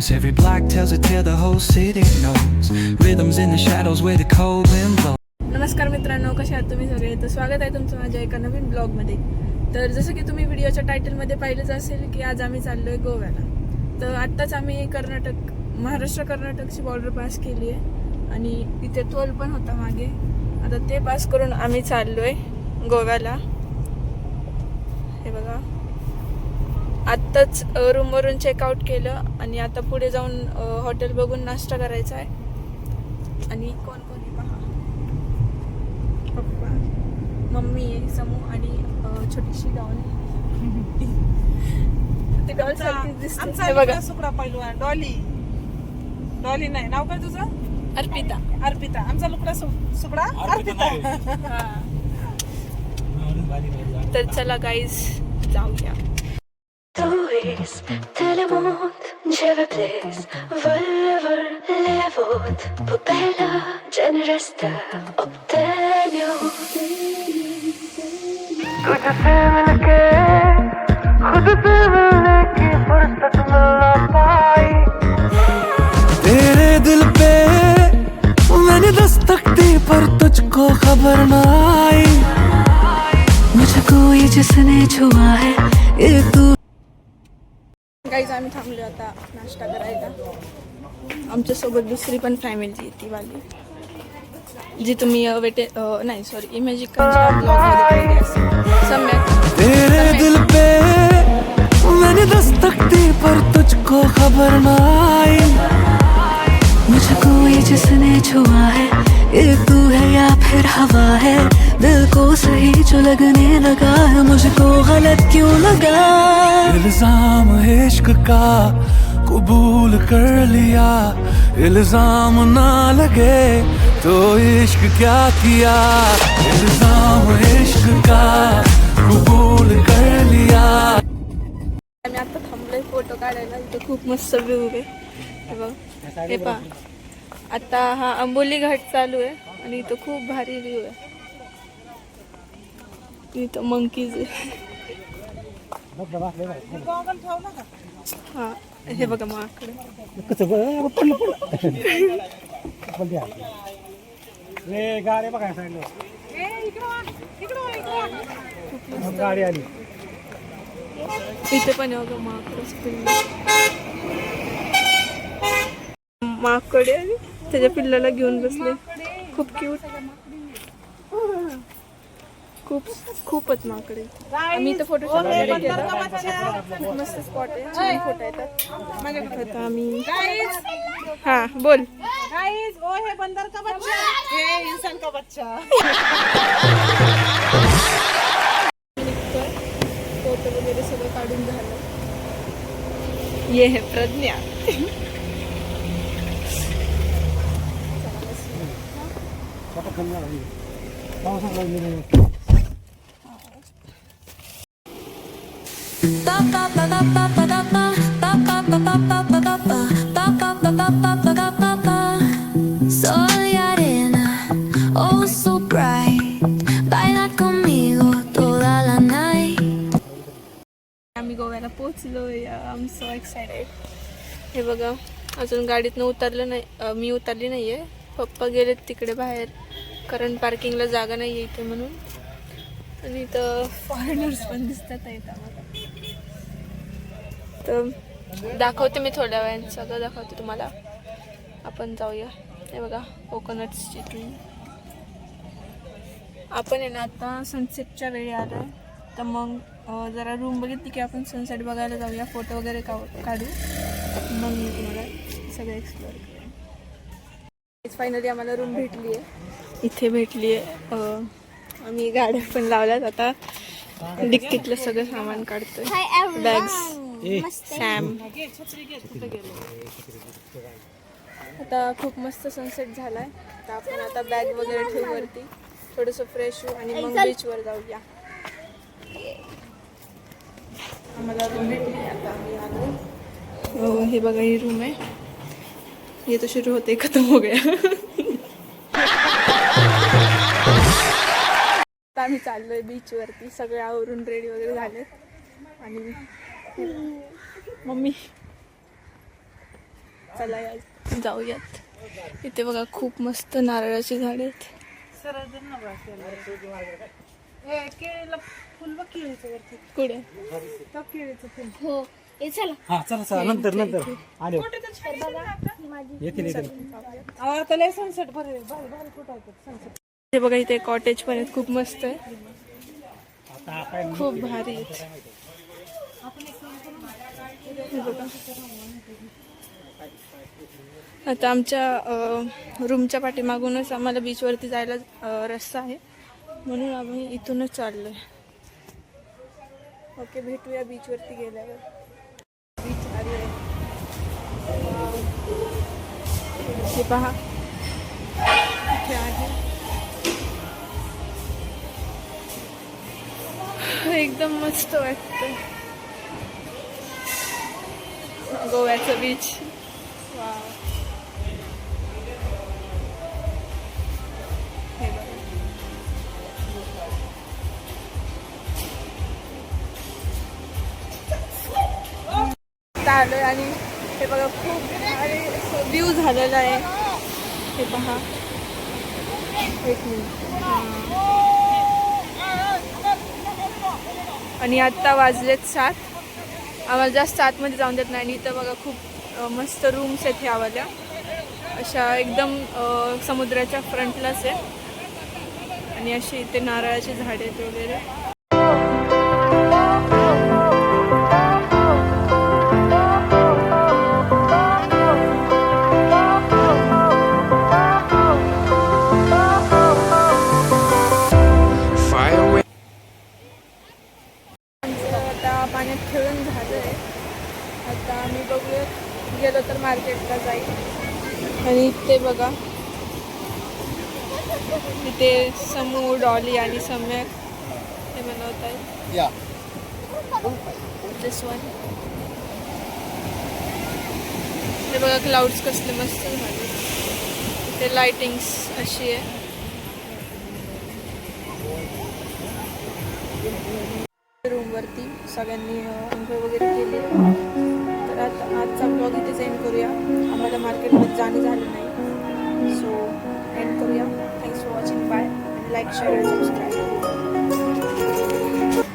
knows. Every block tells a tale the whole city knows. Rhythms in the shadows where the cold wind blows. नमस्कार मित्रांनो, कसे आहात तुम्ही सगळे? तर स्वागत आहे तुमचं माझ्या एका नवीन ब्लॉगमध्ये. तर जसं की तुम्ही व्हिडिओच्या टायटलमध्ये पाहिलंच असेल की आज आम्ही चाललोय गोव्याला. तर आत्ताच आम्ही महाराष्ट्र कर्नाटकची बॉर्डर पास केली आहे आणि इथे टोल पण होता मागे. आता ते पास करून आम्ही चाललोय गोव्याला. हे बघा, आत्ताच रूमवरून चेकआउट केलं आणि आता पुढे जाऊन हॉटेल बघून नाश्ता करायचा आहे. आणि कोण कोण आहे पहा, पप्पा, मम्मी आहे, समू आणि छोटीशी डॉल. ती डॉल सारखी दिसते बघा. सुकडा पहिलवान डॉली नाही, नाव काय तुझं? अर्पिता. आमचा लुकडा सुकडा अर्पिता. तर चला गाईज जाऊया. Till emot, djävulskt, varför levot på bella generesta optimium. तुझसे मिलके खुद से मिलने की फुर्सत मिल ना पाई. तेरे दिल पे मैंने दस्तक दी पर तुझको खबर ना आई. मुझको ये जिसने छुआ है ये तू. गाईज आम्ही थांबलो आता नाश्ता करायला. आमच्यासोबत दुसरी पण फॅमिली ती वाली जी तुम्ही इमॅजिकच्या ब्लॉगमध्ये पाहिली असेल. सम्यक. तेरे दिल पे मैंने दस्तक दी पर तुझको खबर ना आई. मुझको ये जिसने छुआ है ये तू है या फिर हवा है. दिल को सही जो लगने लगा है मुझको गलत क्यों लगा. इल्जाम इश्क का कबूल कर लिया. इल्जाम ना लगे तो इश्क क्या किया. इल्जाम इश्क का कबूल कर लिया. आम्ही आता थांबलोय फोटो काढायला. इथं खूप मस्त व्ह्यू आहे. हे बघ, हे पहा. आता हा आंबोली घाट चालू आहे आणि इथं खूप भारी व्ह्यू आहे. इथं मंकीज आहे. हा, हे बघा माकडे. गाडी आली. इथे पण बघा माकडे आणि त्याच्या पिल्लाला घेऊन बसले. खूप क्यूट. खूपच माकडे. आम्ही इथं फोटो वगैरे केला. खूप मस्त स्पॉट आहे. छान फोटो येतात. आता आम्ही हा बोल. गाइस, वो है बंदर का बच्चा, ये इंसान का बच्चा. फोटो वगैरे सगळं काढून झालं. ये है Pragya. Sol y arena, oh so bright, baila conmigo toda la night. आम्ही गोव्याला पोहोचलोय. I am so excited. हे बघा, अजून गाडीतनं उतरलं नाही. मी उतरली नाही आहे. पप्पा गेलेत तिकडे बाहेर, कारण पार्किंगला जागा नाही आहे इथे म्हणून. आणि इथं फॉरेनर्स पण दिसतात आहेत आम्हाला. तर दाखवते मी थोड्या वेळाने, सगळं दाखवते तुम्हाला. आपण जाऊया. हे बघा, कोकोनट्सची ट्री. आपण आहे ना आता सनसेटच्या वेळी आलो आहे. तर मग जरा रूम बघितली की आपण सनसेट बघायला जाऊया. फोटो वगैरे काढू. मग मी तुम्हाला सगळं एक्सप्लोअर करेन. फायनली आम्हाला रूम भेटली आहे. इथे भेटली आहे. आम्ही गाड्या पण लावल्यात. आता डिक्कीतलं सगळं सामान काढतोय. बॅग्स. सॅम. आता खूप मस्त सनसेट झालाय. तर आपण आता बॅग वगैरे ठेवू वरती, थोडंसं फ्रेश होऊ आणि मग बीचवर जाऊया. आम्हाला रूम भेटली. आता आम्ही आलो. हे बघा, ही रूम आहे. ये तो शुरू होते खत्म हो गया. आता आम्ही चाललोय बीचवरती. सगळे आवरून रेडी वगैरे झाले. आणि मम्मी चला या जाऊयात. इथे बघा खूप मस्त नारळाची झाडे आहेत. सरळ दे ना बा त्याला. हे केळीला फुल बघ केळीचं वरती. कुठे तो केळीचं फुल. हो हा चला नंतर आले येतील आता लय सनसेट भारी भारी कुठं आहे सनसेट. हे बघा इथे कॉटेज पण आहेत, खूप मस्त आहे, खूप भारी आहेत. हे बघा. आता आमच्या रूमच्या पाठीमागूनच आम्हाला बीचवरती जायला रस्ता आहे, म्हणून आम्ही इथूनच चाललोय. ओके, भेटूया बीचवरती गेल्यावर. बीच आली आहे. हे पहा इथे आहे. एकदम मस्त वाटतं गोव्याचं बीच. वाव. हे बघा. आलोय आणि हे बघा खूप भारी व्ह्यू झालेला आहे. हे पहा, एक मिनिट. आणि आत्ता वाजलेत 7. आम्हाला जास्त आतमध्ये जाऊन देत नाही. आणि इथं बघा खूप मस्त रूम्स आहेत ह्या वाल्या, अशा एकदम समुद्राच्या फ्रंटलाच आहे. आणि अशी इथे नारळाची झाडे आहेत वगैरे. पाण्यात खेळून झालं आहे. आता आम्ही बघूया, गेलो तर मार्केटला जाईल. आणि इथे बघा, इथे समू, डॉली आणि सम्यक हे बनवत आहेत. दिस वन. हे बघा क्लाउड्स कसले मस्त झाले. इथे लाइटिंग्स अशी आहे. रूमवरती सगळ्यांनी अंघोळ वगैरे केली. तर आता आजचा ब्लॉग इथेच एंड करूया. आम्हाला मार्केटमध्ये जाणं झालं नाही, सो एंड करूया. Thanks for watching. Bye. Like, share, subscribe.